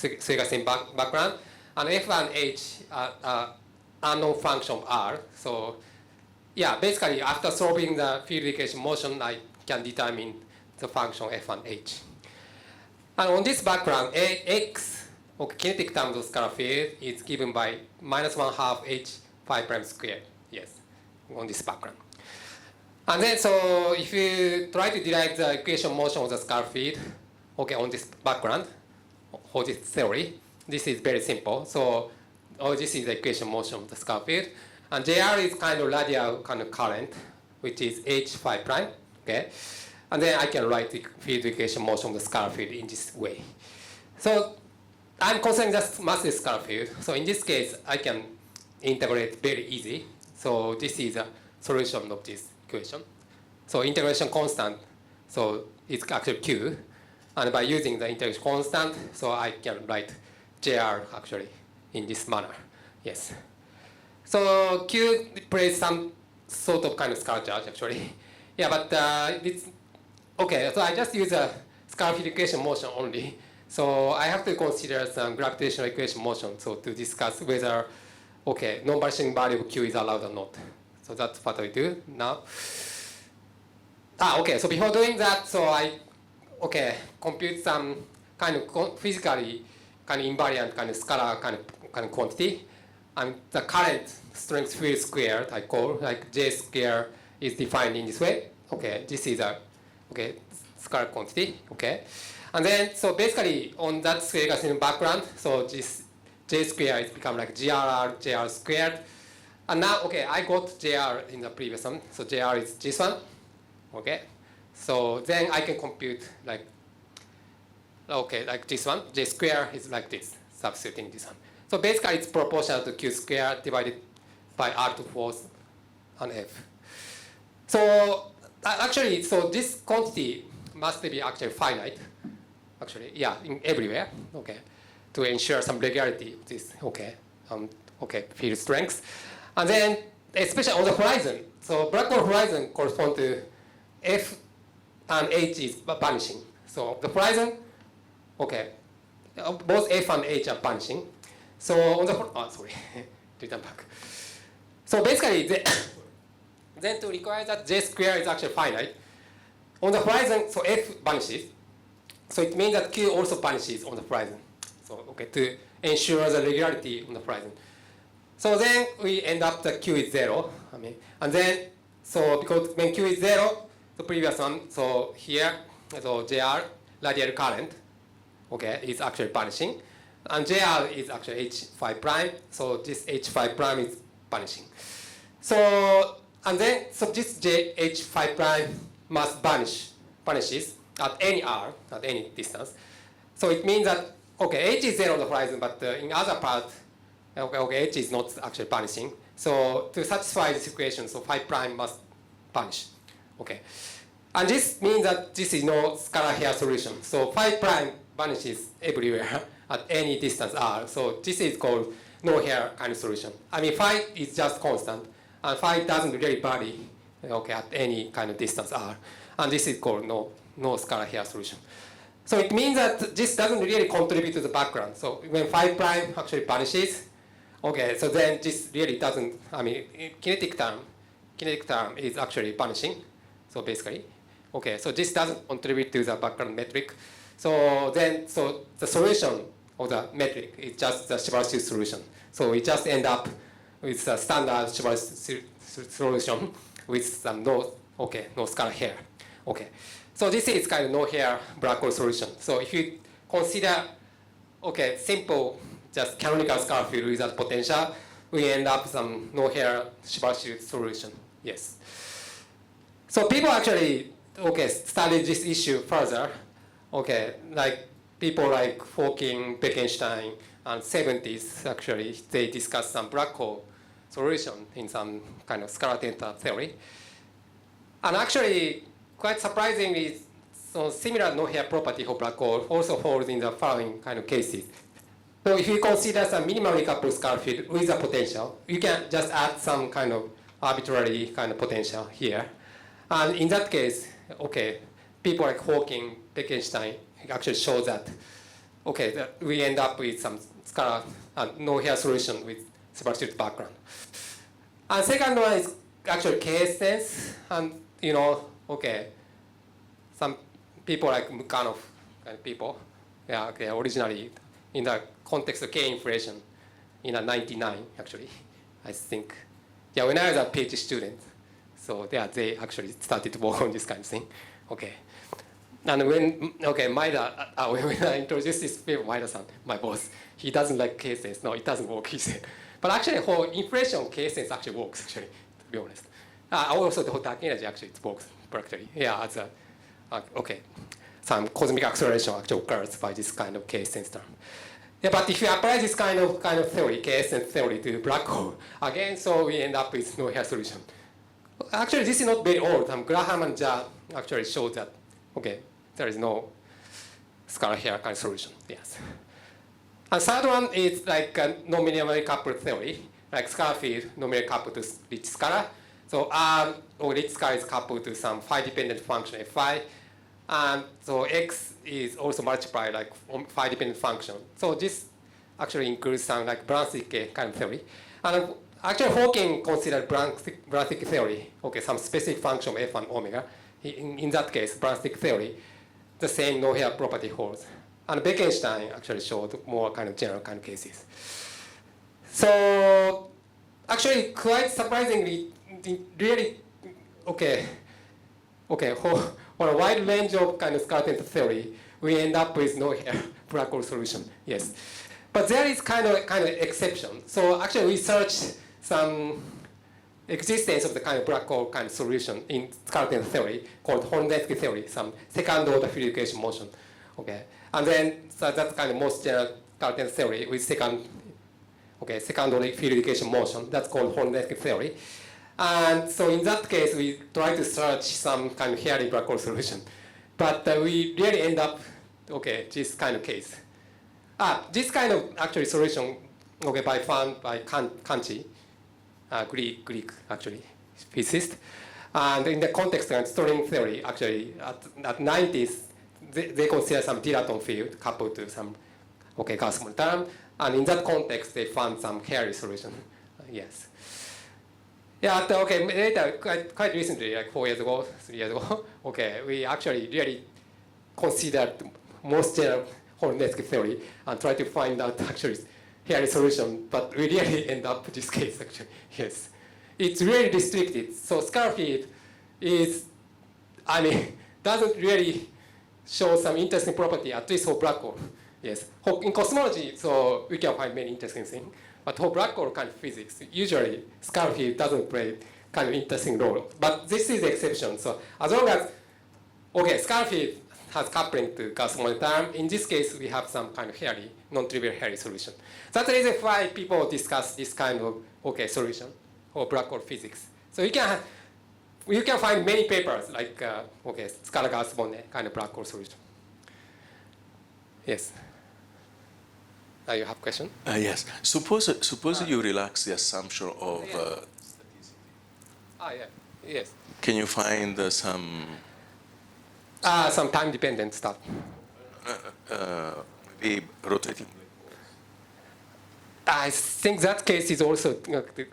Tsujikawa background, and F and H are unknown function of R. So yeah, basically after solving the field equation motion, I can determine the function F and H. And on this background, X, kinetic terms of scalar field is given by -1/2 H phi prime squared. Yes, on this background. And then, so if you try to derive the equation motion of the scalar field, on this background, for this theory, this is very simple. So, this is the equation motion of the scalar field. And JR is kind of radial kind of current, which is H phi prime, okay? And then I can write the field equation motion of the scalar field in this way. So, I'm considering just massless scalar field. So in this case, I can integrate very easy. So this is a solution of this equation. So integration constant, so it's actually Q. And by using the integration constant, so I can write JR actually in this manner. Yes. So Q plays some sort of kind of scalar charge actually. Yeah, but it's okay. So I just use a scalar field equation motion only. So I have to consider some gravitational equation motion. So to discuss whether non-vanishing value of Q is allowed or not. So that's what I do now. So before doing that, so I compute some kind of physically kind of invariant kind of scalar kind of quantity. And the current strength field squared I call like J square is defined in this way. This is a scalar quantity. And then so basically on that Tsujikawa background, so this J square is become like JR squared. And now I got JR in the previous one. So JR is this one. So then I can compute like this one. J square is like this, substituting this one. So basically it's proportional to Q squared divided by R to fourth and F. So actually, so this quantity must be actually finite. Actually, yeah, everywhere. To ensure some regularity of this. Field strength, and then especially on the horizon. So black hole horizon correspond to F and H is vanishing. So the horizon, both F and H are vanishing. So on the return back. So basically, then to require that J square is actually finite. On the horizon, so F vanishes. So it means that Q also vanishes on the horizon. So to ensure the regularity on the horizon. So then we end up that Q is 0. And then so because when Q is 0, the previous one, so here, so JR radial current, is actually vanishing, and JR is actually H phi prime. So this H phi prime is vanishing. So and then so this H phi prime must vanishes at any R, at any distance. So it means that, H is 0 on the horizon, but in other part, H is not actually vanishing. So to satisfy this equation, so phi prime must vanish. And this means that this is no scalar hair solution. So phi prime vanishes everywhere at any distance R. So this is called no hair kind of solution. Phi is just constant, and phi doesn't really vary at any kind of distance R. And this is called no scalar hair solution. So it means that this doesn't really contribute to the background. So when phi prime actually vanishes, so then this really doesn't, kinetic term is actually vanishing. So basically, so this doesn't contribute to the background metric. So then, so the solution of the metric is just the Chebyshev solution. So we just end up with a standard Chebyshev solution with some no scalar hair. So this is kind of no hair black hole solution. So if you consider, simple just canonical scalar field without potential, we end up some no hair Chebyshev solution. Yes. So people actually studied this issue further. Like people like Hawking, Bekenstein, and 70s actually they discussed some black hole solution in some kind of Scalar-Tensor theory. And actually, quite surprisingly, so similar no-hair property for black hole also holds in the following kind of cases. So if you consider some minimally coupled scalar field with a potential, you can just add some kind of arbitrary kind of potential here. And in that case, people like Hawking, Bekenstein actually show that okay, we end up with some scalar no-hair solution with superscript background. And second one is actually case sense, and okay, some people like Mukhanov kind of people, yeah, okay, originally in the context of K inflation in 99 actually, I think. Yeah, when I was a PhD student, so yeah, they actually started to work on this kind of thing. Okay. And when I introduced this paper, Maeda-san, my boss, he doesn't like case sense. No, it doesn't work, he said. But actually, whole inflation case sense actually works, actually, to be honest. Also, the whole dark energy actually works practically. Yeah, as a, okay. Some cosmic acceleration actually occurs by this kind of case sense term. Yeah, but if you apply this kind of theory, case sense theory, to black hole, again, so we end up with no-hair solution. Actually, this is not very old. Graham and Jha actually showed that, okay, there is no scalar hair kind of solution, yes. And third one is like a non-minimally coupled theory, like scalar field non-minimally coupled to rich scalar. So R or rich scalar is coupled to some phi-dependent function Phi, and so X is also multiplied like phi-dependent function. So this actually includes some like Brans-Dicke kind of theory. And actually, Hawking considered Brans-Dicke theory, okay, some specific function of F and omega. In that case, Brans-Dicke theory, the same no-hair property holds. And Bekenstein actually showed more kind of general kind of cases. So actually, quite surprisingly, really, okay, for a wide range of kind of Scalar-Tensor theory, we end up with no-hair black hole solution, yes. But there is kind of exception. So actually, we searched some existence of the kind of black hole kind of solution in Scalar-Tensor theory called Horn-Densky theory, some second-order field equation motion. Okay, and then so that's kind of most general Scalar-Tensor theory with second-order field equation motion. That's called Horn-Densky theory. And so in that case, we try to search some kind of hairy black hole solution, but we really end up, okay, this kind of case. This kind of actually solution, okay, found by Kanchi. Greek actually, physicist. And in the context of string theory, actually, at 90s, they consider some dilaton field coupled to some, okay, Gauss term. And in that context, they found some hairy solution, yes. Yeah, okay, later, quite recently, like 4 years ago, 3 years ago, okay, we actually really considered most general Horn-Densky theory and try to find out actually hairy solution, but we really end up with this case actually, yes. It's really restricted. So scalar field is, doesn't really show some interesting property, at least for black hole, yes. In cosmology, so we can find many interesting things, but for black hole kind of physics, usually scalar field doesn't play kind of interesting role. But this is the exception. So as long as, okay, scalar field has coupling to Gauss term, in this case, we have some kind of hairy, non-trivial hairy solution. That's the reason why people discuss this kind of, okay, solution for black hole physics. So you can find many papers like, okay, scalar-Gauss kind of black hole solution. Yes. You have a question? Yes. Suppose you relax the assumption of. Yeah. Yes. Can you find some time-dependent stuff. Maybe rotating. I think that case is also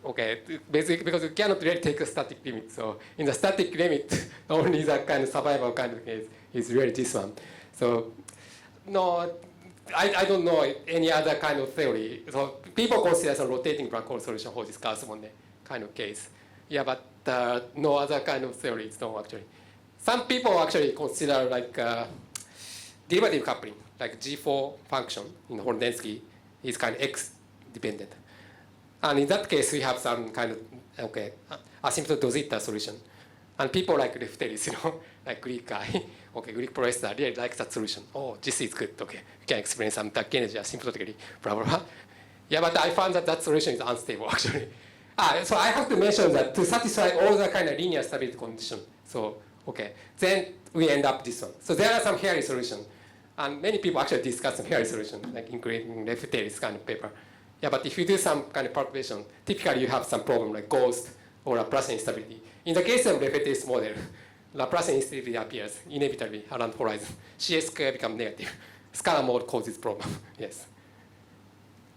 okay, basically because you cannot really take a static limit. So in the static limit, only that kind of survival kind of case is really this one. So no, I don't know any other kind of theory. So people consider some rotating black hole solution for this Gauss kind of case. Yeah, but no other kind of theories, no, actually. Some people actually consider like derivative coupling, like G4 function in Horn-Densky is kind of X-dependent. And in that case, we have some kind of, okay, asymptotic de Sitter solution. And people like Lefteris, like Greek guy, okay, Greek professor really like that solution. Oh, this is good, okay. We can explain some dark energy asymptotically, blah, blah, blah. Yeah, but I found that that solution is unstable, actually. So I have to mention that to satisfy all the kind of linear stability condition. So, okay, then we end up this one. So there are some hairy solutions. And many people actually discuss some hairy solutions, like including Lefteris kind of paper. Yeah, but if you do some kind of perturbation, typically you have some problem like ghost or Laplacian instability. In the case of Lefteris model, Laplacian instability appears inevitably around horizon. CS square becomes negative. scalar mode causes problem. Yes.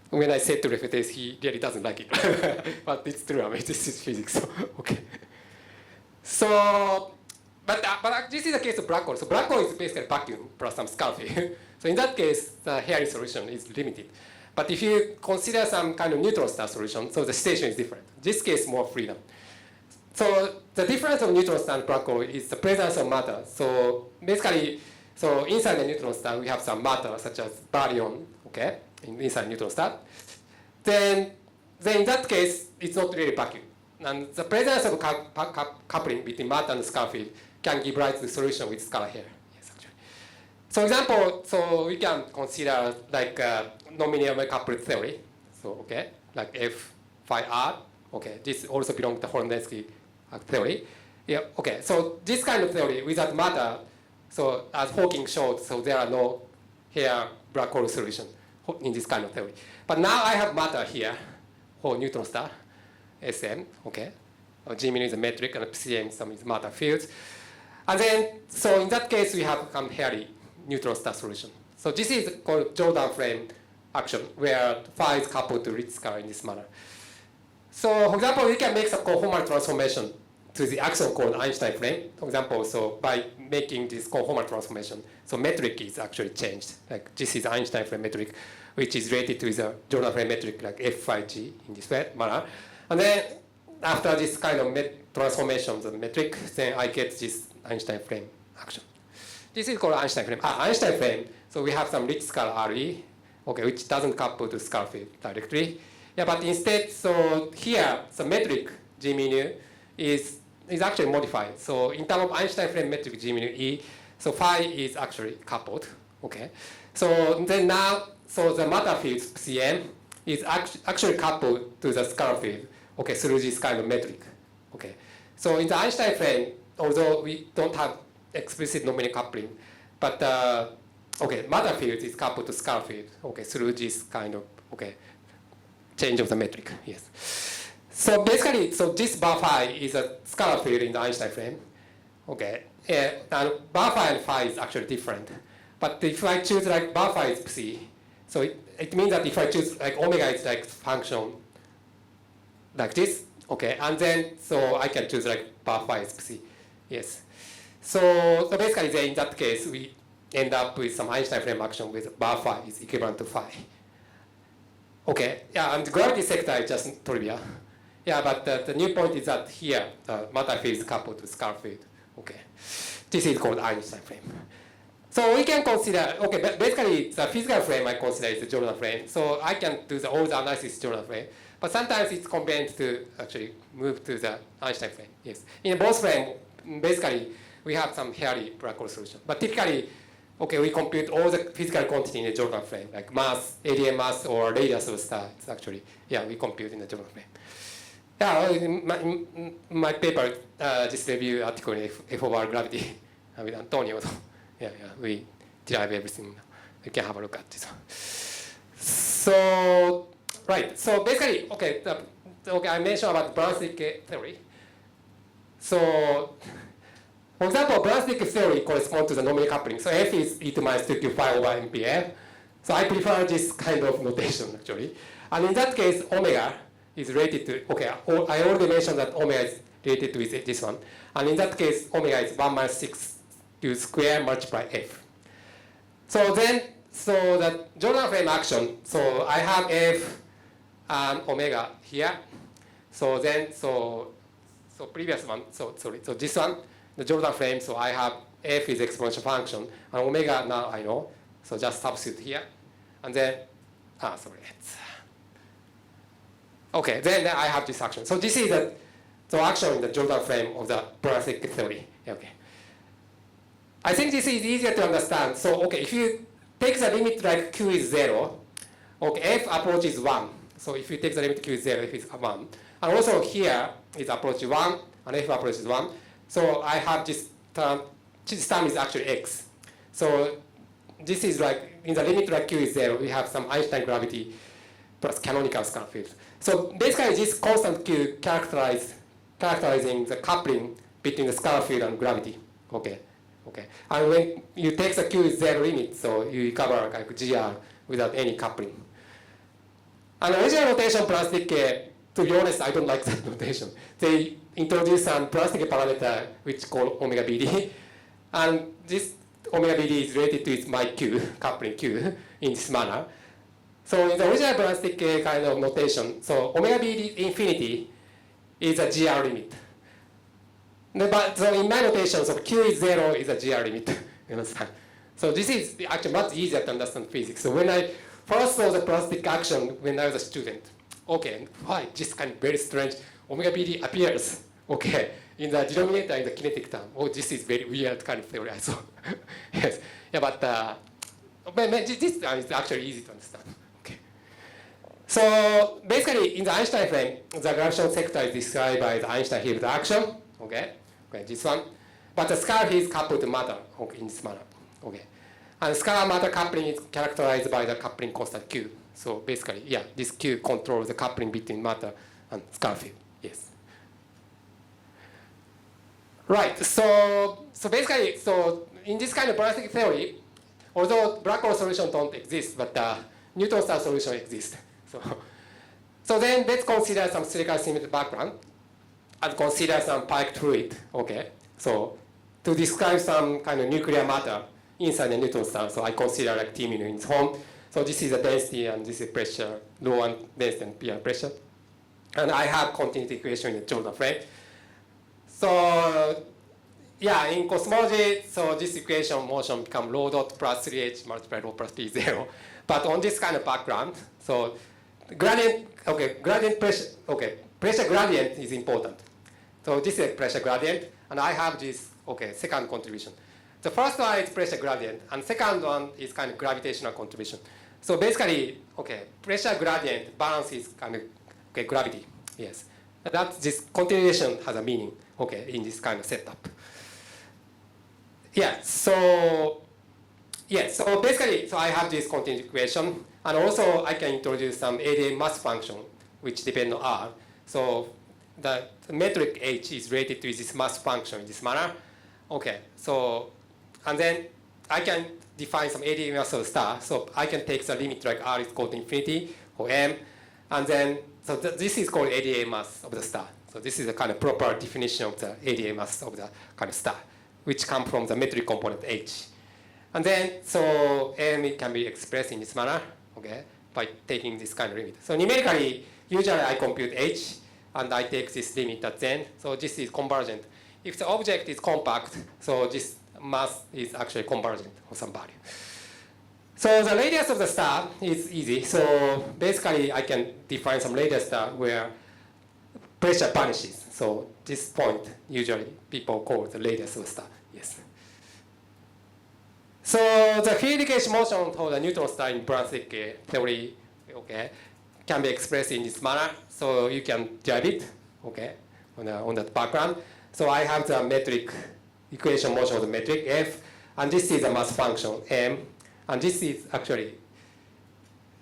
When I said to refute, he really doesn't like it. But it's true. I mean, this is physics. So, okay. So, but this is the case of black hole. So black hole is basically vacuum plus some scalar field. So in that case, the Hairy solution is limited. But if you consider some kind of neutron star solution, so the situation is different. This case, more freedom. So the difference of neutron star and black hole is the presence of matter. So basically, so inside the neutron star, we have some matter, such as baryon, okay, inside neutron star. Then in that case, it's not really vacuum. And the presence of coupling between matter and scalar field can give rise to solution with scalar hair. Yes, actually. So example, so we can consider like nonlinear coupled theory. So okay, like F phi r. Okay, this also belongs to Hornetsky theory. Yeah. Okay. So this kind of theory without matter. So as Hawking showed, so there are no hair black hole solution in this kind of theory. But now I have matter here for neutron star, SM. Okay. G min is a metric and Cm some is matter fields. And then, so in that case, we have some hairy neutron star solution. So this is called Jordan frame action, where phi is coupled to rich scalar in this manner. So, for example, we can make some conformal transformation to the action called Einstein frame. For example, so by making this conformal transformation, so metric is actually changed. Like this is Einstein frame metric, which is related to the Jordan frame metric, like F phi g in this manner. And then after this kind of transformation of the metric, then I get this Einstein frame action. This is called Einstein frame. Einstein frame, so we have some rich scalar RE, okay, which doesn't couple to scalar field directly. Yeah, but instead, so here, the metric G mu is actually modified. So in terms of Einstein frame metric G mu E, so phi is actually coupled, okay? So then now, so the matter field Cm is actually coupled to the scalar field, okay, through this kind of metric, okay? So in the Einstein frame, although we don't have explicit nominal coupling, but okay, matter field is coupled to scalar field, okay, through this kind of, okay, change of the metric, yes. So basically, so this bar phi is a scalar field in the Einstein frame, okay, and bar phi and phi is actually different. But if I choose like bar phi is psi, so it means that if I choose like omega is like function like this, okay, and then so I can choose like bar phi is psi, yes. So basically, then in that case, we end up with some Einstein frame action with bar phi is equivalent to phi. Okay, yeah, and the gravity sector is just trivia. Yeah, but the new point is that here, matter field is coupled to scalar field. Okay, this is called Einstein frame. So we can consider, okay, but basically the physical frame I consider is the Jordan frame. So I can do all the analysis Jordan frame, but sometimes it's convenient to actually move to the Einstein frame. Yes, in both frame, basically we have some hairy black hole solution, but typically, okay, we compute all the physical quantity in the Jordan frame, like mass, ADM mass, or radius of a star. It's actually, yeah, we compute in the Jordan frame. Yeah, in my paper, this review article in F over gravity with Antonio. Yeah, we derive everything. You can have a look at this. So, right. So basically, okay, okay, I mentioned about Browns-Dicke theory. So, for example, Browns-Dicke theory corresponds to the nominal coupling. So F is e to minus 2q phi over MPL. So I prefer this kind of notation actually. And in that case, omega is related to, okay, I already mentioned that omega is related to this one. And in that case, omega is 1 minus 6q square multiply F. So then, so the Jordan frame action, so I have F and omega here. So then, so previous one, so this one, the Jordan frame, so I have F is exponential function, and omega now I know, so just substitute here. And then, okay, then I have this action. So this is the action in the Jordan frame of the Browns-Dicke theory. Okay. I think this is easier to understand. So, okay, if you take the limit like q is 0, okay, F approaches 1. So if you take the limit q is 0, F is 1. And also here is approach 1, and F approaches 1. So I have this term is actually x. So this is like, in the limit like q is 0, we have some Einstein gravity plus canonical scalar field. So basically this constant q characterizing the coupling between the scalar field and gravity. Okay. Okay, and when you take the Q is zero limit, so you recover like GR without any coupling. And original notation plastic K, to be honest, I don't like that notation. They introduce some plastic parameter which called omega BD, and this omega BD is related to its my Q, coupling Q, in this manner. So in the original plastic K kind of notation, so omega BD infinity is a GR limit. But so in my notation, so Q is zero is a GR limit. You understand? So this is actually much easier to understand physics. So when I first saw the plastic action when I was a student, okay, why this kind of very strange omega BD appears, okay, in the denominator in the kinetic term. Oh, this is very weird kind of theory I saw. Yes, yeah, but this is actually easy to understand. Okay. So basically, in the Einstein frame, the gravitational sector is described by the Einstein field action. Okay. Okay, this one. But the scalar is coupled to matter, okay, in this manner. Okay. And scalar matter coupling is characterized by the coupling constant Q. So basically, yeah, this Q controls the coupling between matter and scalar field. Yes. Right. So basically, so in this kind of plastic theory, although black hole solutions don't exist, but neutron star solution exists. So then let's consider some spherical symmetric background and consider some Pike fluid. Okay. So to describe some kind of nuclear matter inside a neutron star, so I consider like T mu in its home. So this is the density and this is pressure, rho and density and P and pressure. And I have continuity equation in the Jordan frame. So yeah, in cosmology, so this equation motion become rho dot plus 3h multiplied rho plus p 0. But on this kind of background, so gradient, okay, gradient pressure, okay, pressure gradient is important. So this is a pressure gradient, and I have this, okay, second contribution. The first one is pressure gradient, and second one is kind of gravitational contribution. So basically, okay, pressure gradient balances kind of, okay, gravity, yes. That this continuation has a meaning, okay, in this kind of setup. Yeah, so basically, so I have this continuity equation, and also I can introduce some ADA mass function, which depend on R. So the metric H is related to this mass function in this manner. Okay, so, and then I can define some ADA mass of the star. So I can take the limit like R is equal to infinity or M, and then, so this is called ADA mass of the star. So this is a kind of proper definition of the ADA mass of the kind of star, which come from the metric component H. And then, so M can be expressed in this manner, okay, by taking this kind of limit. So numerically, usually I compute H, and I take this limit at the end. So this is convergent. If the object is compact, so this mass is actually convergent for some value. So the radius of the star is easy. So basically, I can define some radius star where pressure vanishes. So this point, usually people call the radius of the star. Yes. So the field indication motion for the neutron star in plastic theory, okay, can be expressed in this manner. So you can derive it, okay, on that background. So I have the metric equation motion of the metric F, and this is the mass function M, and this is actually,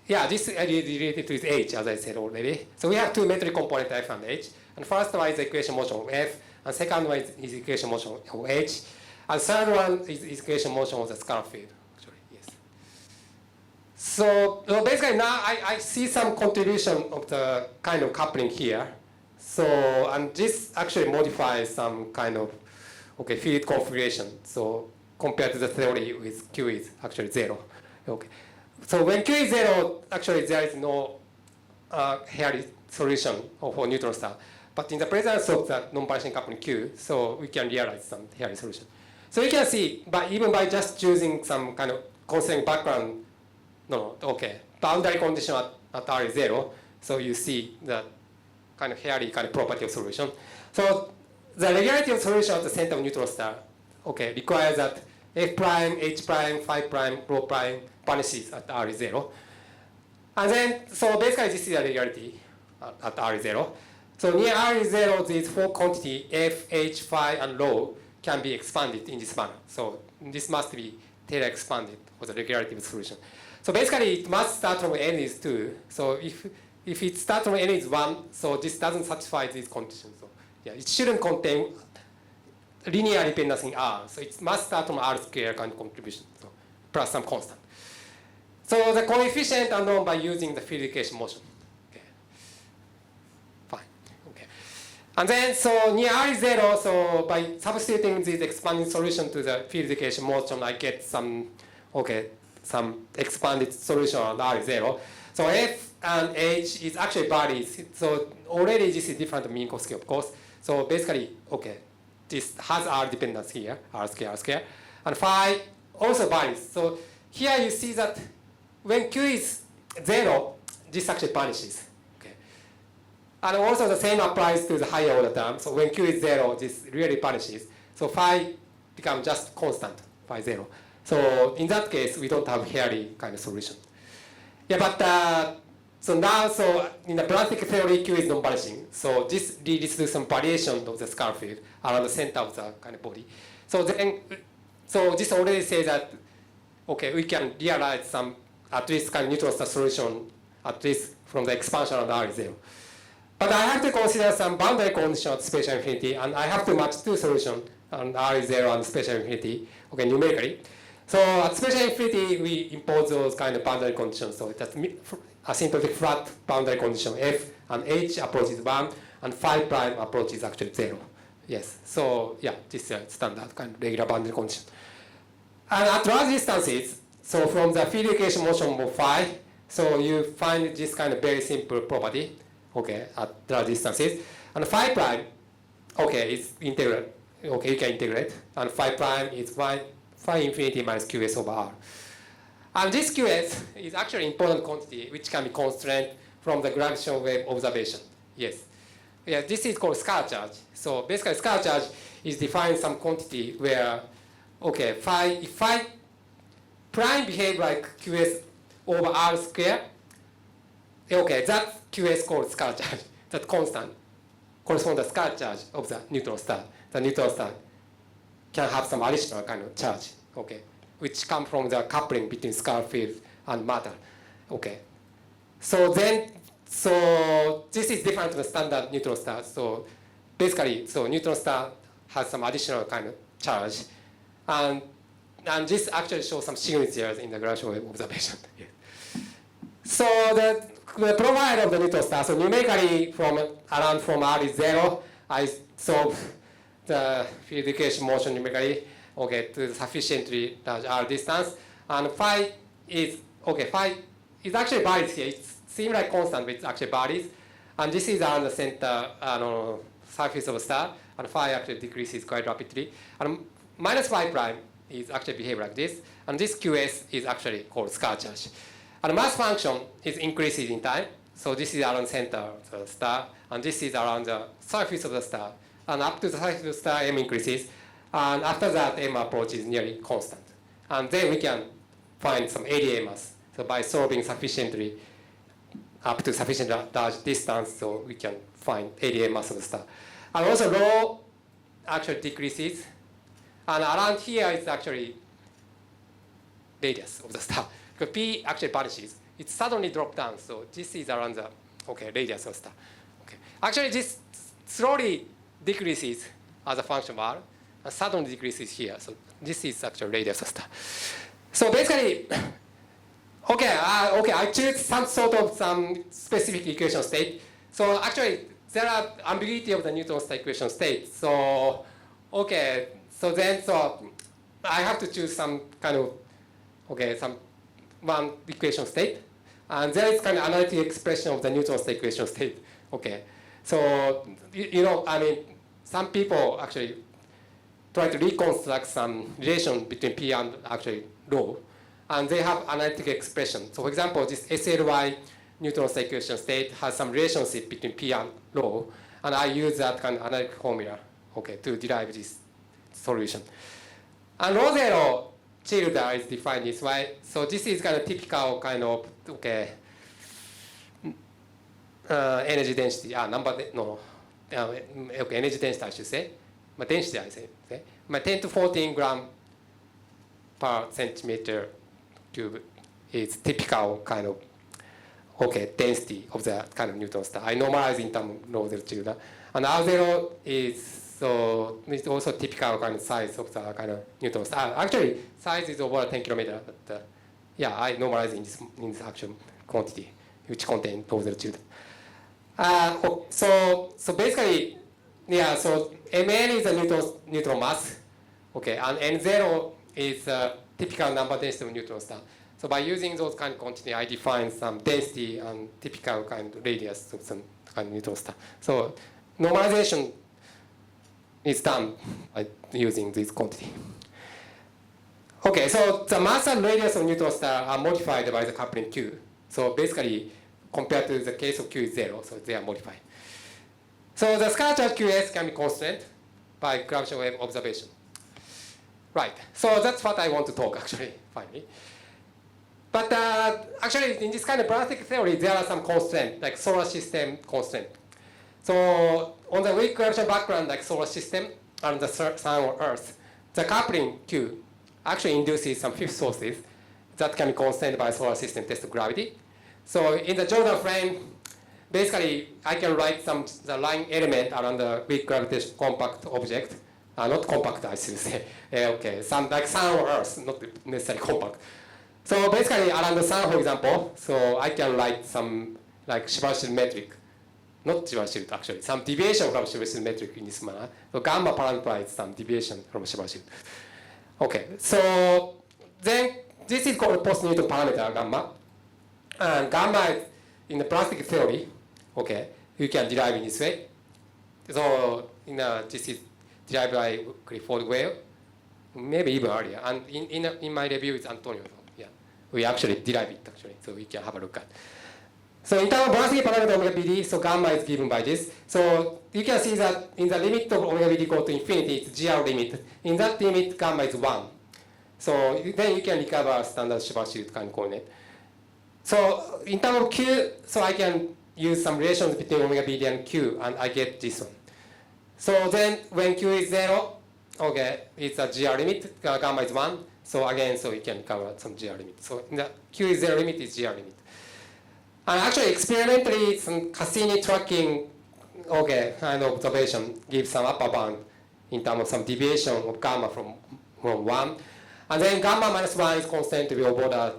yeah, this is related to H, as I said already. So we have two metric components F and H, and first one is the equation motion of F, and second one is equation motion of H, and third one is equation motion of the scalar field. So basically now I see some contribution of the kind of coupling here. So, and this actually modifies some kind of, okay, field configuration. So compared to the theory with Q is actually 0. Okay. So when Q is 0, actually there is no Hairy solution for neutron star. But in the presence of the non-partition coupling Q, so we can realize some Hairy solution. So you can see, even by just choosing some kind of constraint background, okay, boundary condition at R is 0, so you see the kind of Hairy kind of property of solution. So the regularity of solution at the center of neutron star, okay, requires that F prime, H prime, phi prime, rho prime vanishes at R is 0. And then, so basically this is a regularity at R is 0. So near R is 0, these four quantities, F, H, phi, and rho, can be expanded in this manner. So this must be Taylor expanded for the regularity of solution. So basically, it must start from n is 2. So if it starts from n is 1, so this doesn't satisfy these conditions. So yeah, it shouldn't contain linear dependence in R. So it must start from R square kind of contribution, so plus some constant. So the coefficient are known by using the field equation motion. Okay. Fine. Okay. And then so near R is 0, so by substituting this expanding solution to the field equation motion, I get some some expanded solution on R is 0. So F and H is actually varies. So already this is different than Minkowski, of course. So basically, this has R dependence here, R square. And phi also varies. So here you see that when Q is 0, this actually vanishes. Okay. And also the same applies to the higher order term. So when Q is 0, this really vanishes. So phi becomes just constant, phi 0. So in that case, we don't have hairy kind of solution. Yeah, but so now, so in the Brownian theory, Q is non-vanishing. So this leads to some variation of the scalar field around the center of the kind of body. So then, so this already says that, we can realize some at least kind of neutral star solution, at least from the expansion of the R is 0. But I have to consider some boundary condition at spatial infinity, and I have to match two solutions on R is 0 and spatial infinity, numerically. So at spatial infinity, we impose those kind of boundary conditions. So that's asymptotic flat boundary condition F and H approaches 1, and phi prime approach is actually 0. Yes. So yeah, this is standard kind of regular boundary condition. And at large distances, so from the field equation motion of phi, so you find this kind of very simple property, at large distances. And phi prime, is integral. You can integrate. And phi prime is phi infinity minus QS over R. And this QS is actually important quantity which can be constrained from the gravitational wave observation. Yes. Yeah, this is called scalar charge. So basically scalar charge is defined some quantity where, if phi prime behave like QS over R square, that QS called scalar charge, that constant, corresponds to the scalar charge of the neutron star. The neutron star can have some additional kind of charge, which come from the coupling between scalar field and matter, So then, so this is different from the standard neutron star. So basically, so neutron star has some additional kind of charge, and this actually shows some signatures in the gravitational wave observation. Yes. So the profile of the neutron star, so numerically from R is 0, I solve the field equation motion numerically, to the sufficiently large R distance, and phi is actually varies here. It seems like constant, but it actually varies, and this is around the center surface of a star, and phi actually decreases quite rapidly, and minus phi prime is actually behave like this, and this QS is actually called scalar charge. And mass function is increases in time, so this is around the center of the star, and this is around the surface of the star, and up to the surface of the star, m increases, and after that, m approach is nearly constant. And then we can find some ADA mass, so by solving sufficiently up to sufficiently large distance, so we can find ADA mass of the star. And also rho actually decreases, and around here is actually radius of the star. Because P actually vanishes, it suddenly drops down. So this is around the radius of the star. Actually, this slowly decreases as a function of R, and suddenly decreases here. So this is actually radius of the star. So basically, I choose some sort of some specific equation state. So actually, there are ambiguity of the neutron star equation state. So so I have to choose some kind of some one equation state, and there is kind of analytic expression of the neutron star equation state. So I mean, some people actually try to reconstruct some relation between P and actually rho, and they have analytic expression. So for example, this SLY neutron star equation state has some relationship between P and rho, and I use that kind of analytic formula, to derive this solution. And rho zero Childer is defined this way. So this is kind of typical kind of energy density. Energy density I should say. Density I say. 10 to 14 gram per centimeter cube is typical kind of density of the kind of neutron star. I normalize in terms of rho zero Childer, and R zero is So it's also typical kind of size of the kind of neutron star. Actually, size is over 10 kilometers, but yeah, I normalize in this actual quantity, which contain those children. So basically, yeah, so Mn is a neutron mass, okay, and N0 is a typical number density of neutron star. So by using those kind of quantity, I define some density and typical kind of radius of some kind of neutron star. So normalization is done by using this quantity. Okay, so the mass and radius of neutron star are modified by the coupling Q. So basically, compared to the case of Q is 0, so they are modified. So the scalar charge Qs can be constrained by gravitational wave observation. Right, so that's what I want to talk actually, finally. But actually, in this kind of ballistic theory, there are some constraints, like solar system constraint. So on the weak gravitational background, like solar system and the sun or Earth, the coupling Q actually induces some fifth sources that can be constrained by solar system test of gravity. So in the Jordan frame, basically, I can write the line element around the weak gravitational compact object. Not compact, I should say. Okay, some like sun or Earth, not necessarily compact. So basically, around the sun, for example, so I can write some like Schwarzschild metric, not Schwarzschild actually, some deviation from Schwarzschild metric in this manner. So gamma parameterizes some deviation from Schwarzschild. Okay, so then this is called post-Newton parameter gamma, and gamma is in the plastic theory. Okay, you can derive in this way. So this is derived by Clifford Whale, maybe even earlier, and in my review it's Antonio. We actually derive it actually, so we can have a look at. So in terms of velocity parameter omega BD, so gamma is given by this. So you can see that in the limit of omega BD go to infinity, it's GR limit. In that limit, gamma is 1. So then you can recover standard Schwarzschild kind of coordinate. So in terms of Q, so I can use some relations between omega BD and Q, and I get this one. So then when Q is 0, okay, it's a GR limit, gamma is 1. So again, so you can cover some GR limit. So in the Q is 0 limit is GR limit. And actually, experimentally, some Cassini tracking, okay, kind of observation gives some upper bound in terms of some deviation of gamma from 1. And then gamma minus 1 is constant to be over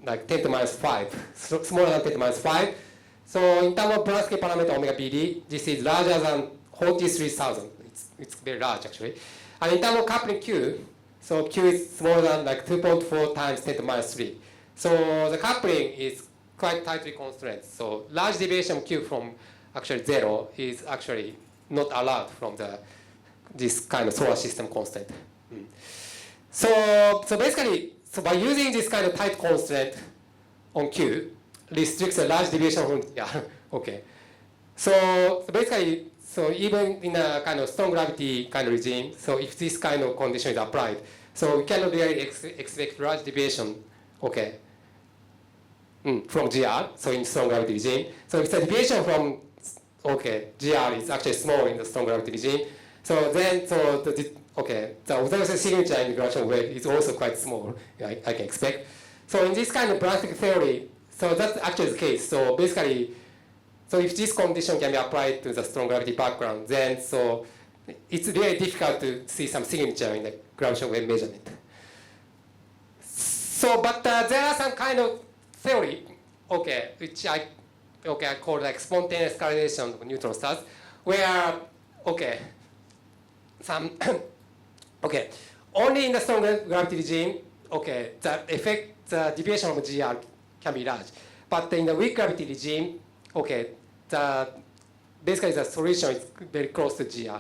like 10 to minus 5, so smaller than 10 to minus 5. So in terms of Blansky parameter omega BD, this is larger than 43,000. It's very large actually. And in terms of coupling Q, so Q is smaller than like 2.4 times 10 to minus 3. So the coupling is quite tightly constrained. So large deviation of Q from actually 0 is actually not allowed from this kind of solar system constant. So basically, so by using this kind of tight constraint on Q, restricts a large deviation from, yeah, okay. So basically, so even in a kind of strong gravity kind of regime, so if this kind of condition is applied, so we cannot really expect large deviation, okay, from GR, so in strong gravity regime. So if the deviation from, okay, GR is actually small in the strong gravity regime, so then, so the observation signature in the gravitational wave is also quite small, I can expect. So in this kind of Blansky theory, so that's actually the case. So basically, so if this condition can be applied to the strong gravity background, then so it's really difficult to see some signature in the gravitational wave measurement. So, but there are some kind of theory, okay, which I call like spontaneous correlation of neutron stars, where, okay, some, okay, only in the strong gravity regime, okay, the deviation of GR can be large. But in the weak gravity regime, okay, basically the solution is very close to GR.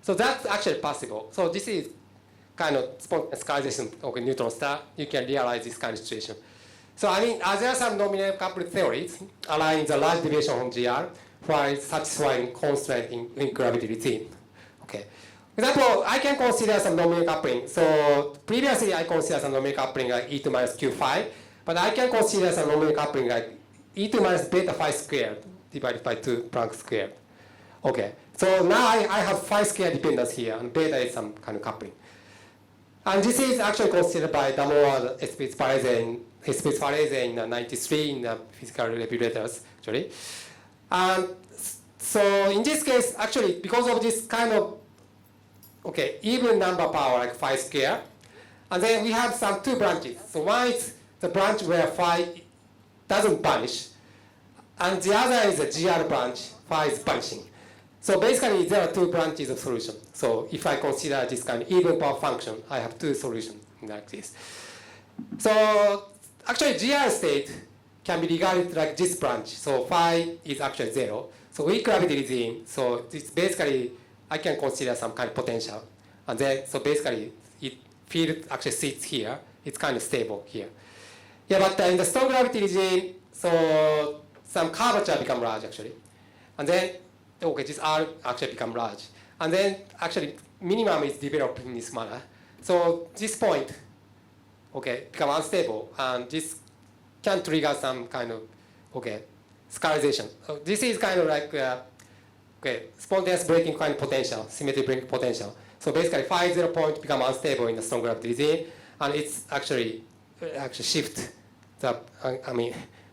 So that's actually possible. So this is kind of spontaneous correlation of a neutron star. You can realize this kind of situation. So I mean, there are some nominal coupling theories allowing the large deviation from GR while satisfying constraint in weak gravity regime. Okay. For example, I can consider some nominal coupling. So previously I considered some nominal coupling like E2 minus Q phi, but I can consider some nominal coupling like E2 minus beta phi squared divided by 2 Planck squared. Okay, so now I have phi squared dependence here, and beta is some kind of coupling. And this is actually considered by Damoa and Spitz-Farese in 93 in the physical review letters, actually. And so in this case, actually, because of this kind of okay, even number power like phi square. And then we have some two branches. So one is the branch where phi doesn't vanish. And the other is a GR branch, phi is vanishing. So basically, there are two branches of solution. So if I consider this kind of even power function, I have two solutions like this. So actually, GR state can be regarded like this branch. So phi is actually 0. So weak gravity regime. So it's basically, I can consider some kind of potential. And then, so basically, field actually sits here. It's kind of stable here. Yeah, but in the strong gravity regime, so some curvature become large actually. And then, okay, this R actually become large. And then actually minimum is developed in this manner. So this point, okay, become unstable. And this can trigger some kind of, okay, scalarization. So this is kind of like, okay, spontaneous breaking kind of potential, symmetry breaking potential. So basically, phi 0 point become unstable in the strong gravity regime, and it's actually shift the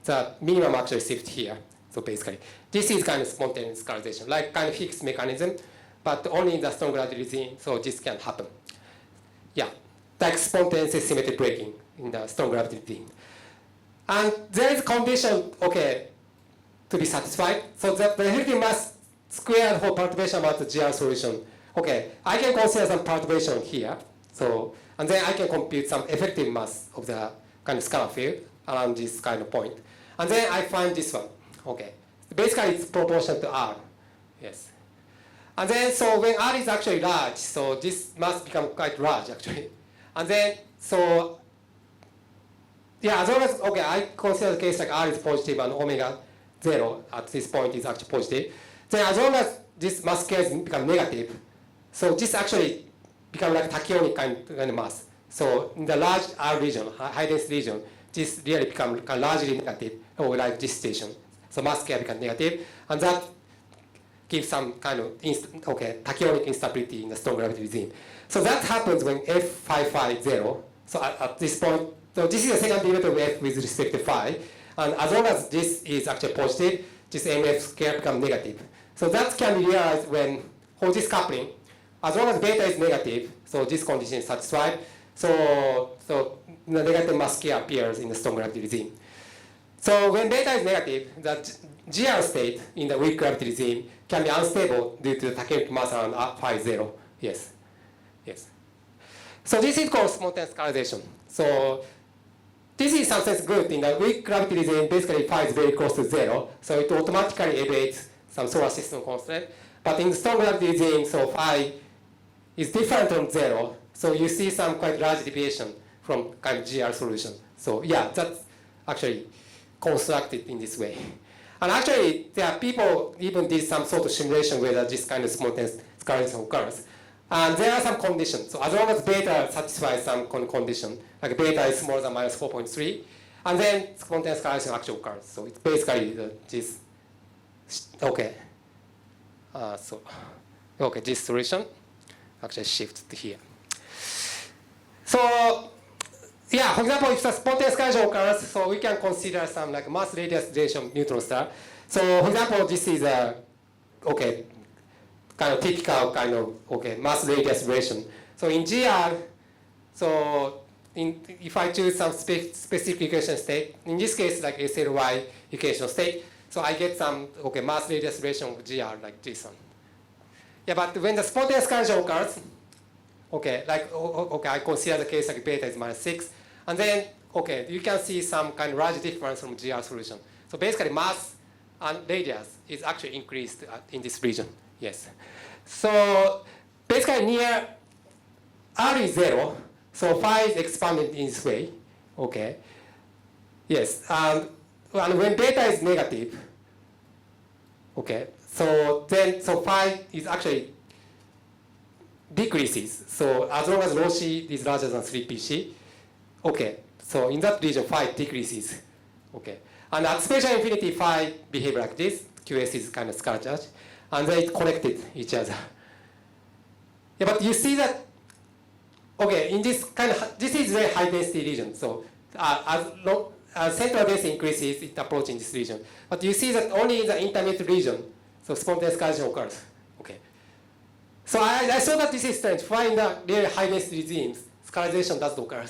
the minimum actually shift here. So basically, this is kind of spontaneous scalarization, like kind of Higgs mechanism, but only in the strong gravity regime. So this can happen. Yeah, like spontaneous symmetry breaking in the strong gravity regime, and there is a condition, okay, to be satisfied. So the effective mass squared for perturbation about the GR solution. Okay, I can consider some perturbation here. So, and then I can compute some effective mass of the kind of scalar field around this kind of point. And then I find this one. Okay, basically it's proportional to R. Yes. And then, so when R is actually large, so this must become quite large actually. And then, so, yeah, as long as, okay, I consider the case like R is positive and omega 0 at this point is actually positive. Then as long as this mass scale become negative, so this actually becomes like tachyonic kind of mass. So in the large R region, high density region, this really becomes largely negative, or like this station. So mass scale becomes negative, and that gives some kind of tachyonic instability in the strong gravity regime. So that happens when F phi 0. So at this point, so this is the second derivative of F with respect to phi, and as long as this is actually positive, this MF scale becomes negative. So that can be realized when for this coupling. As long as beta is negative, so this condition is satisfied, so the negative mass scale appears in the strong gravity regime. So when beta is negative, the GR state in the weak gravity regime can be unstable due to the tachyonic mass around phi 0. Yes. Yes. So this is called spontaneous scalarization. So this is in some sense good. In the weak gravity regime, basically phi is very close to 0, so it automatically evades some solar system constraint. But in the strong gravity regime, so phi is different from 0, so you see some quite large deviation from kind of GR solution. So yeah, that's actually constructed in this way. And actually, there are people even did some sort of simulation whether this kind of spontaneous scalarization occurs. And there are some conditions. So as long as beta satisfies some condition, like beta is smaller than minus 4.3, and then spontaneous scalarization actually occurs. So it's basically this, okay. This solution actually shifts to here. So, yeah, for example, if the spontaneous scalarization occurs, so we can consider some like mass radius relation neutron star. So, for example, this is a, kind of typical kind of, mass radius relation. So in GR, so if I choose some specific equation state, in this case, like SLY equation state, so I get some, mass radius relation of GR like this one. Yeah, but when the spontaneous scalarization occurs, I consider the case like beta is minus 6, and then, you can see some kind of large difference from GR solution. So basically mass and radius is actually increased in this region, yes. So basically near R is 0, so phi is expanded in this way, yes. And when beta is negative, so phi is actually decreases. So as long as rho c is larger than 3pc, so in that region phi decreases, And at spatial infinity, phi behave like this. QS is kind of scalar charge, and they connected each other. Yeah, but you see that, in this kind of, this is very high density region. So as central density increases, it approaches this region. But you see that only in the intermediate region, so spontaneous scalarization occurs. So I saw that this is strange. Why in the really high density regimes, scalarization doesn't occur.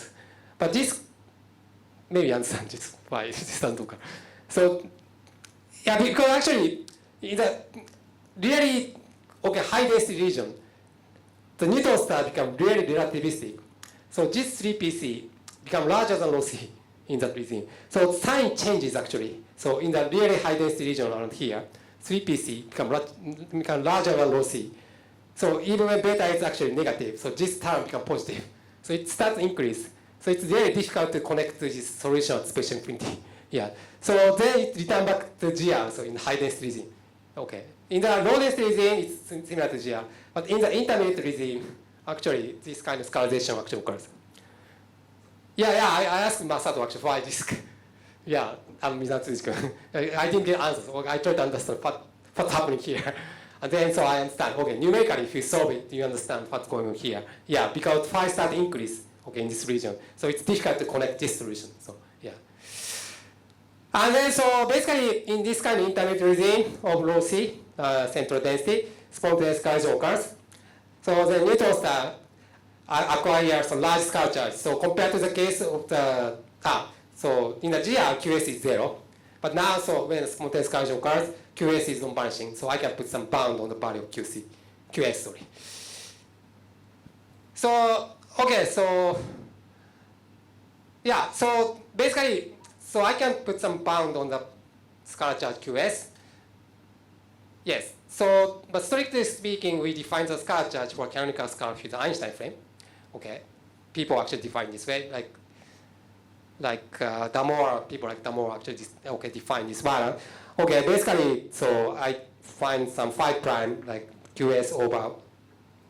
But this, maybe you understand this, why this doesn't occur. So, yeah, because actually, in the really high density region, the neutron star become really relativistic. So this 3PC become larger than rho c in that regime. So sign changes actually. So in the really high density region around here, 3PC become larger than rho c. So even when beta is actually negative, so this term become positive. So it starts to increase. So it's very difficult to connect to this solution at special infinity. Yeah. So then it returns back to GR, so in high density regime. Okay. In the low density regime, it's similar to GR. But in the intermediate regime, actually, this kind of scalarization actually occurs. I asked Masato actually why this. Yeah, I didn't get answers. I tried to understand what's happening here. And then so I understand, numerically, if you solve it, you understand what's going on here. Yeah, because phi start increase, in this region. So it's difficult to connect this solution. So, yeah. And then so basically, in this kind of intermediate regime of rho c, central density, spontaneous scalarization occurs. So the neutron star acquires some large scalar charge. So compared to the case of the so in the GR, QS is 0. But now, so when spontaneous scalarization occurs, QS is non-vanishing. So I can put some bound on the value of QS, sorry. So, so basically, so I can put some bound on the scalar charge QS. Yes. So, but strictly speaking, we define the scalar charge for canonical scalar field Einstein frame. Okay. People actually define this way, people like Damore actually define this value. Okay, basically, so I find some phi prime like QS over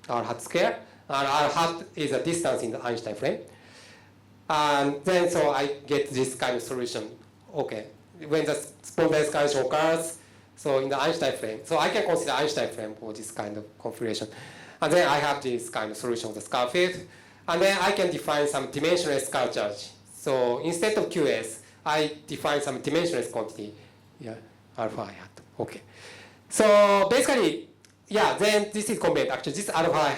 R hat square, and R hat is a distance in the Einstein frame. And then so I get this kind of solution. Okay, when the spontaneous scalarization occurs, so in the Einstein frame, so I can consider Einstein frame for this kind of configuration. And then I have this kind of solution of the scalar field. And then I can define some dimensionless scalar charge. So instead of QS, I define some dimensionless quantity, alpha I hat. Okay. So basically, then this is convenient. Actually, this alpha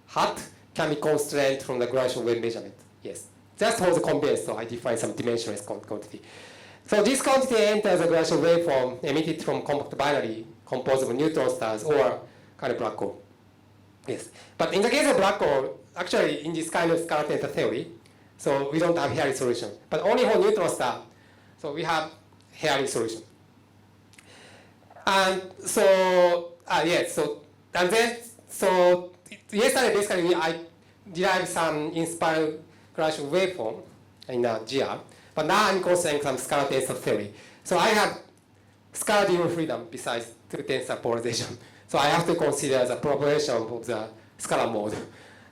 hat can be constrained from the gravitational wave measurement. Yes. Just for the convenience, so I define some dimensionless quantity. So this quantity enters the gravitational waveform emitted from compact binary composed of neutron stars or kind of black hole. Yes. But in the case of black hole, actually in this kind of Scalar-Tensor theory, so we don't have hairy solution. But only for neutron star, so we have hairy solution. And so, yesterday basically I derived some inspired gravitational waveform in the GR, but now I'm considering some Scalar-Tensor theory. So I have scalar degree freedom besides two tensor polarization. So I have to consider the propagation of the scalar mode.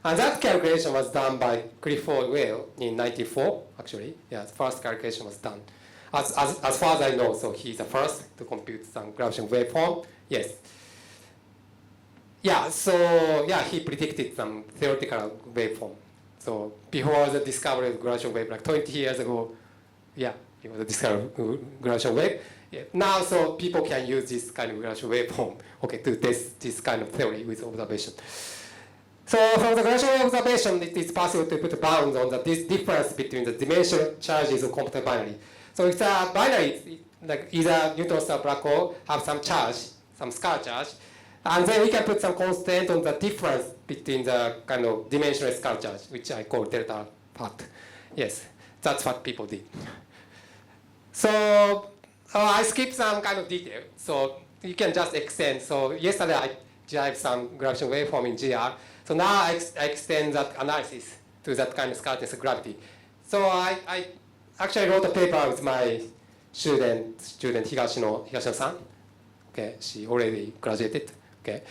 And that calculation was done by Clifford Whale in 1994, actually. Yeah, the first calculation was done. As far as I know, so he's the first to compute some gravitational waveform. Yes. Yeah, so he predicted some theoretical waveform. So before the discovery of gravitational wave, like 20 years ago, before the discovery of gravitational wave. Yeah. Now, so people can use this kind of gravitational waveform, to test this kind of theory with observation. So from the gravitational wave observation, it is possible to put bounds on this difference between the dimensional charges of compact binary. So if the binary, like either neutron star black hole, have some charge, some scalar charge, and then we can put some constant on the difference between the kind of dimensional scalar charge, which I call delta hat. Yes, that's what people did. So I skipped some kind of detail. So you can just extend. So yesterday I derived some gravitational waveform in GR. So now I extend that analysis to that kind of Scalar-Tensor gravity. So I actually wrote a paper with my student Higashino-san. Okay, she already graduated. Okay,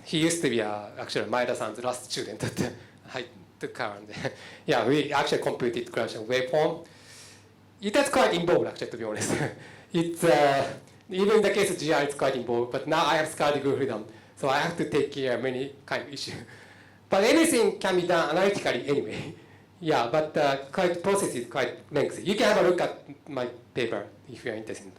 he used to be actually Maeda-san's last student. I took her, and we actually computed gravitational waveform. It is quite involved, actually, to be honest. It's even in the case of GR, it's quite involved. But now I have scalar degree freedom, so I have to take care of many kind of issues. But everything can be done analytically anyway. But process is quite lengthy. You can have a look at my paper if you're interested.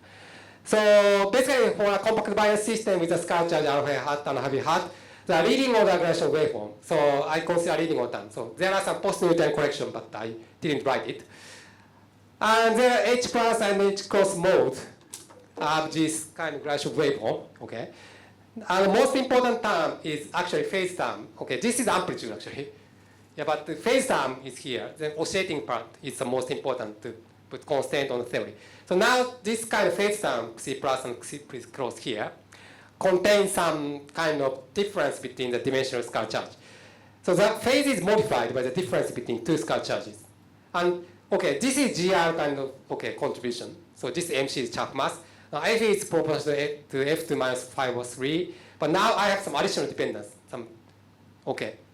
So basically, for a compact binary system with a scalar charge alpha hat and heavy hat, the leading order gradation waveform. So I consider leading order. So there are some post-Newtonian correction, but I didn't write it. And there are H plus and H cross mode of this kind of gradation waveform. Okay. And the most important term is actually phase term. Okay, this is amplitude actually. Yeah, but the phase term is here. The oscillating part is the most important to put constant on the theory. So now this kind of phase term, C plus and C cross here, contains some kind of difference between the dimensional scalar charge. So the phase is modified by the difference between two scalar charges. And okay, this is GR kind of contribution. So this MC is Chapman mass. Now F is proportional to F2 minus 5 or 3. But now I have some additional dependence.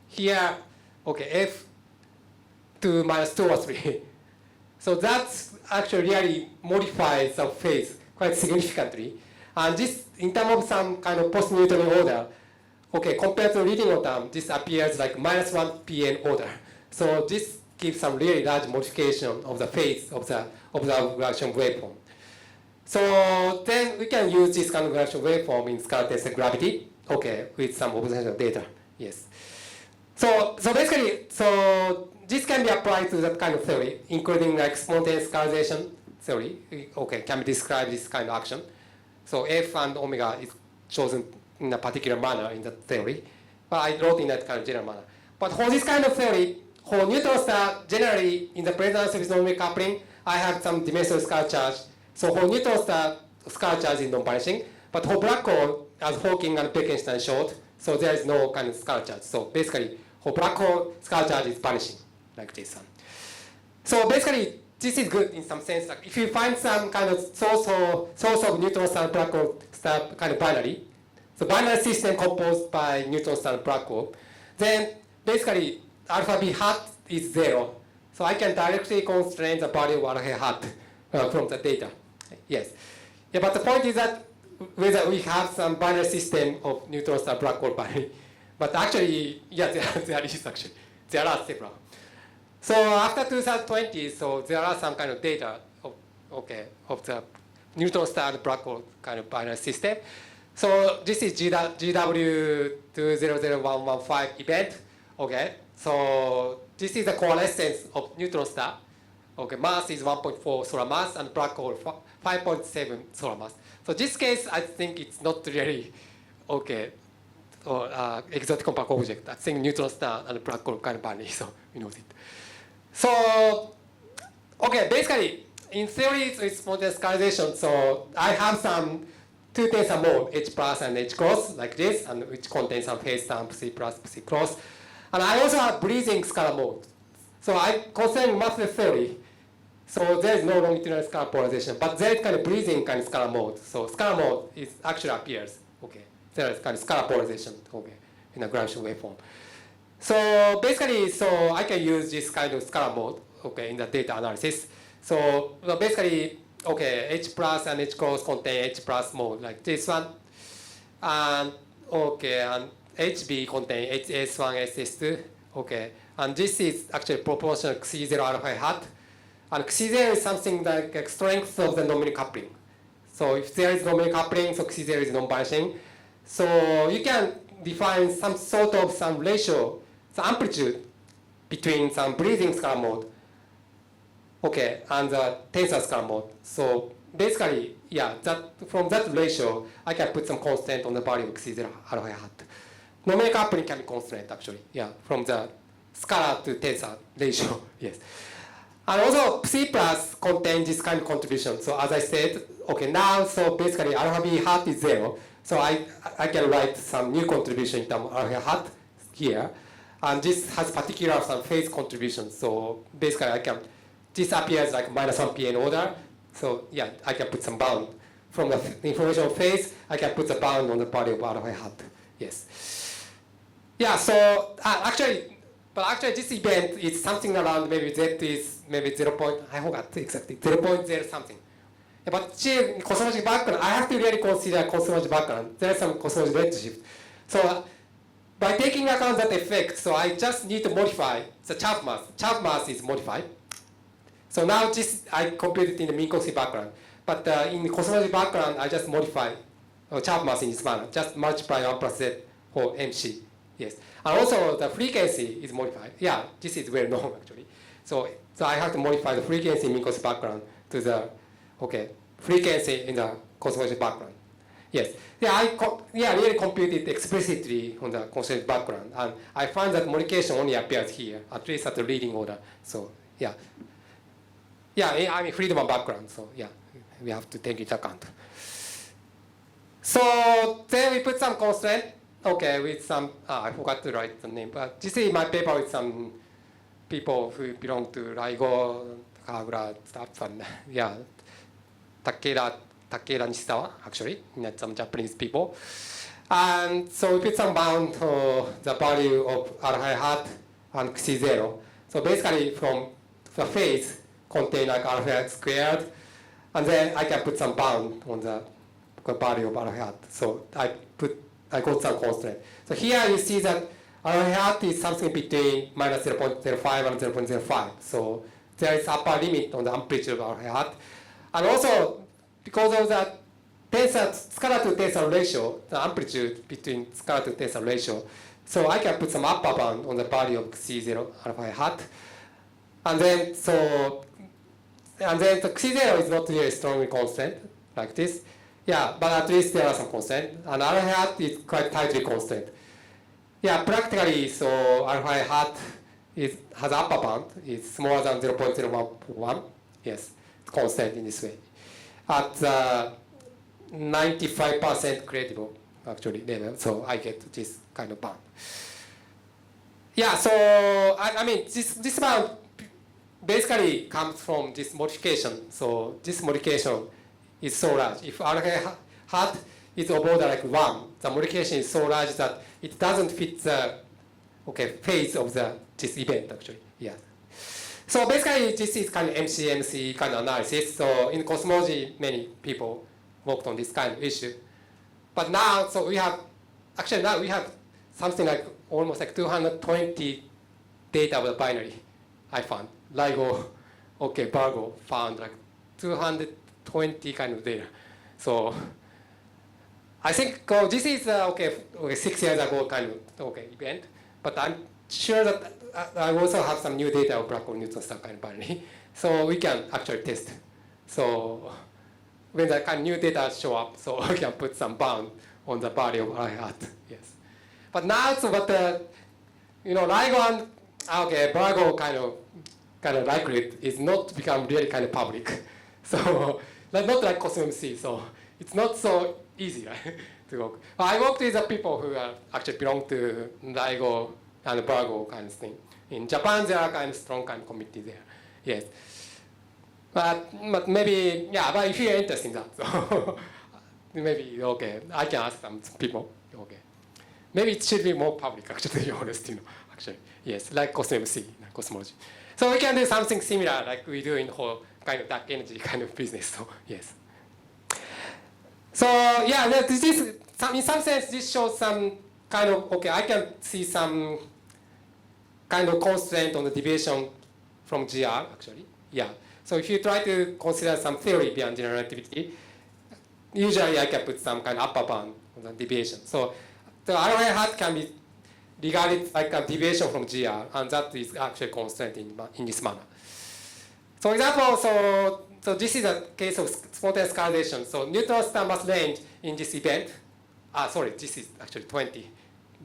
Here, F2 minus 2 or 3. So that's actually really modifies the phase quite significantly. And this, in terms of some kind of post-Newtonian order, compared to leading order, this appears like minus 1 PN order. So this gives some really large modification of the phase of the gradation waveform. So then we can use this kind of gradation waveform in Scalar-Tensor gravity, with some observational data. Yes. So basically, this can be applied to that kind of theory, including like spontaneous scalarization theory. Can be described this kind of action. So F and omega is chosen in a particular manner in that theory, but I wrote in that kind of general manner. But for this kind of theory, for neutron star, generally in the presence of non-numeric coupling, I have some dimensional scalar charge. So for neutron star, scalar charge is non-vanishing, but for black hole, as Hawking and Bekenstein showed, so there is no kind of scalar charge. So basically, for black hole, scalar charge is vanishing, like this one. So basically, this is good in some sense. Like if you find some kind of source of neutron star and black hole star kind of binary, so binary system composed by neutron star and black hole, then basically alpha b hat is 0. So I can directly constrain the value of alpha hat from the data. Yes. Yeah, but the point is that whether we have some binary system of neutron star black hole binary, but actually, yeah, there is actually. There are several. So after 2020, so there are some kind of data of the neutron star black hole kind of binary system. So this is GW200115 event. So this is the coalescence of neutron star. Mass is 1.4 solar mass and black hole 5.7 solar mass. So this case, I think it's not really exotic compact object. I think neutron star and black hole kind of binary, so we know it. So, basically, in theory, it's spontaneous scalarization. So I have some two tensor mode, H plus and H cross, like this, and which contains some phase term, C plus, C cross. And I also have breathing scalar mode. So I concerning mathematical theory. So there is no longitudinal scalar polarization, but there is kind of breathing kind of scalar mode. So scalar mode actually appears. There is kind of scalar polarization. In a gradation waveform. So basically, I can use this kind of scalar mode. In the data analysis. So basically, H plus and H cross contain H plus mode like this one, and and HB contain HS1, SS2. And this is actually proportional to C0 alpha hat. And C0 is something like strength of the non-numeric coupling. So if there is non-numeric coupling, so C0 is non-vanishing. So you can define some sort of some ratio, the amplitude between some breathing scalar mode, and the tensor scalar mode. So basically, yeah, from that ratio, I can put some constant on the value of C0 alpha hat. Non-numeric coupling can be constant actually, yeah, from the scalar to tensor ratio, yes. And also, C plus contains this kind of contribution. So as I said, now, so basically alpha b hat is 0. So I can write some new contribution in terms of alpha hat here. And this has particular some phase contribution. So basically this appears like minus 1 PN order. So yeah, I can put some bound. From the information of phase, I can put the bound on the value of alpha hat. Yes. Yeah, so actually this event is something around maybe Z is maybe 0. I forgot exactly, 0.0 something. Yeah, but cosmology background, I have to really consider cosmology background. There is some cosmology redshift. So by taking account that effect, so I just need to modify the Chapman mass. Chapman mass is modified. So now this I computed in the Minkowski background. But in the cosmology background, I just modify Chapman mass in this manner. Just multiply 1 plus Z for MC. Yes. And also the frequency is modified. Yeah, this is well known actually. So I have to modify the frequency in Minkowski background to the frequency in the cosmology background. Yes. Yeah, I really computed explicitly on the cosmology background, and I found that modification only appears here, at least at the leading order. So yeah. Yeah, I mean Friedman background. So yeah, we have to take into account. So then we put some constraint. Okay, with some, I forgot to write the name, but this is my paper with some people who belong to Raigo, Kagura, stuff, and yeah, Takeda Nishizawa, actually, some Japanese people. And so we put some bound for the value of alpha hat and C0. So basically from the phase contain like alpha squared, and then I can put some bound on the value of alpha hat. So I got some constraint. So here you see that alpha hat is something between minus 0.05 and 0.05. So there is upper limit on the amplitude of alpha hat. And also, because of the scalar to tensor ratio, the amplitude between scalar to tensor ratio, so I can put some upper bound on the value of C0 alpha hat. And then the C0 is not really strongly constant, like this. Yeah, but at least there are some constraints. And alpha hat is quite tightly constrained. Yeah, practically, so alpha hat has upper bound. It's smaller than 0.01. Yes, it's constant in this way. At 95% credible, actually, level. So I get this kind of bound. Yeah, so I mean, this bound basically comes from this modification. So this modification is so large. If alpha hat is of order like 1, the modification is so large that it doesn't fit the phase of this event actually. Yeah. So basically this is kind of MC kind of analysis. So in cosmology, many people worked on this kind of issue. But now, so we have something like almost like 220 data of the binary I found. LIGO, Virgo found like 220 kind of data. So I think this is 6 years ago kind of event, but I'm sure that I also have some new data of black hole neutron star kind of binary, so we can actually test. So when the kind of new data show up, so we can put some bound on the value of alpha hat. Yes, but now LIGO and Virgo kind of likelihood is not to become really kind of public. So not like CosmMC, so it's not so easy, right, to work. I worked with the people who actually belong to LIGO and Virgo kind of thing. In Japan, there are kind of strong kind of community there. Yes. But maybe, yeah, but if you're interested in that, so maybe, I can ask some people, Maybe it should be more public, actually, to be honest, actually. Yes, like CosmMC, cosmology. So we can do something similar like we do in the whole kind of dark energy kind of business, so yes. So yeah, in some sense, this shows some kind of, I can see some kind of constraint on the deviation from GR, actually. Yeah. So if you try to consider some theory beyond general relativity, usually I can put some kind of upper bound on the deviation. So the alpha hat can be regarded like a deviation from GR, and that is actually constrained in this manner. So for example, so this is a case of spontaneous scalarization. So neutron star mass range in this event, this is actually 20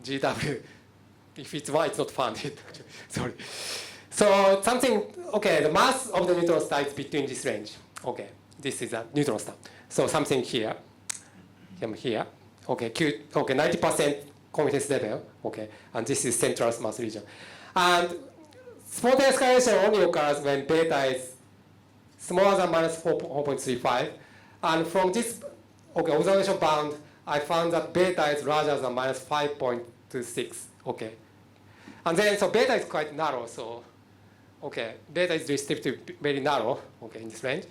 GW. If it's 1, it's not founded. Sorry. So something, the mass of the neutron star is between this range. This is a neutron star. So something here, here. 90% confidence level. And this is central mass region. And spontaneous scalarization only occurs when beta is smaller than minus 4.35. And from this observation bound, I found that beta is larger than minus 5.26. And then, so beta is quite narrow, so, beta is restricted very narrow, in this range.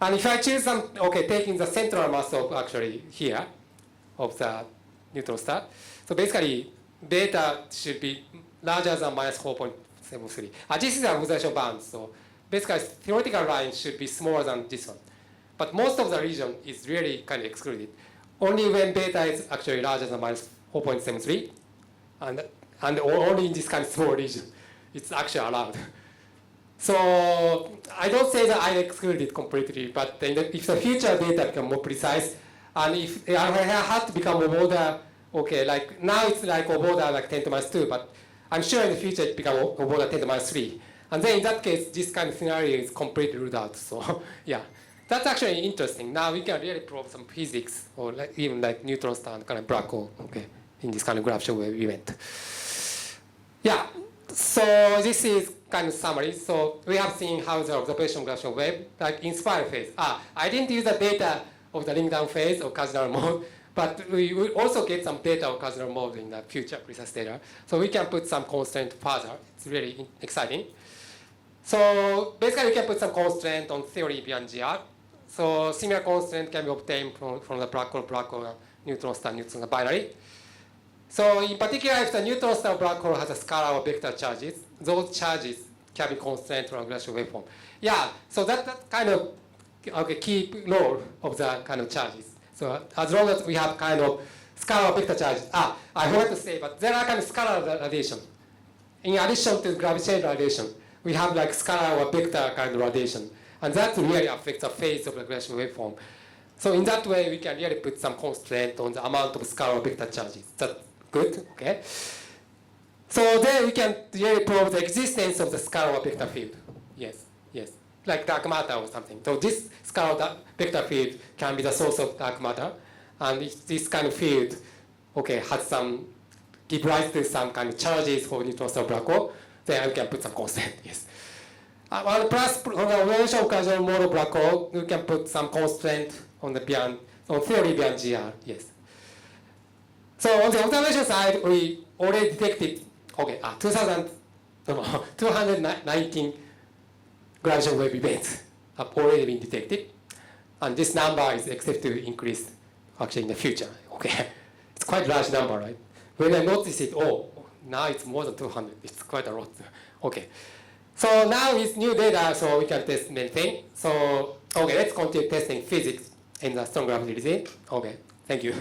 And if I choose some, taking the central mass of actually here, of the neutron star, so basically, beta should be larger than minus 4.73. This is an observation bound, so basically, theoretical line should be smaller than this one. But most of the region is really kind of excluded. Only when beta is actually larger than minus 4.73, and only in this kind of small region, it's actually allowed. So I don't say that I exclude it completely, but if the future data become more precise, and if I had to become a border, okay, like now it's like a border like 10 to minus 2, but I'm sure in the future it become a border 10 to minus 3. And then in that case, this kind of scenario is completely ruled out. So yeah, that's actually interesting. Now we can really prove some physics, or like even like neutron star and kind of black hole, okay, in this kind of gravitational wave event. Yeah, so this is kind of summary. So we have seen how the observation gravitational wave, like in spiral phase. I didn't use the data of the ring down phase or cardinal mode, but we will also get some data of cardinal mode in the future precise data. So we can put some constraint further. It's really exciting. So basically we can put some constraint on theory beyond GR. So similar constraint can be obtained from the black hole, neutron star binary. So in particular, if the neutron star black hole has a scalar or vector charges, those charges can be constrained from a gravitational waveform. Yeah, so that kind of key role of the kind of charges. So as long as we have kind of scalar or vector charges, I forgot to say, but there are kind of scalar radiation. In addition to gravitational radiation, we have like scalar or vector kind of radiation, and that really affects the phase of the gravitational waveform. So in that way, we can really put some constraint on the amount of scalar or vector charges. That's good, okay? So then we can really prove the existence of the scalar or vector field. Yes, yes, like dark matter or something. So this scalar vector field can be the source of dark matter, and if this kind of field, okay, has some, give rise to some kind of charges for neutron star black hole, then we can put some constraint, yes. And plus, on the observation occasional model black hole, we can put some constraint on the beyond, on theory beyond GR, yes. So on the observation side, we already detected, okay, 219 gravitational wave events have already been detected, and this number is expected to increase actually in the future, okay. It's quite a large number, right? When I noticed it, now it's more than 200, it's quite a lot, okay. So now with new data, so we can test many things. So, okay, let's continue testing physics in the strong gravity regime. Okay, thank you.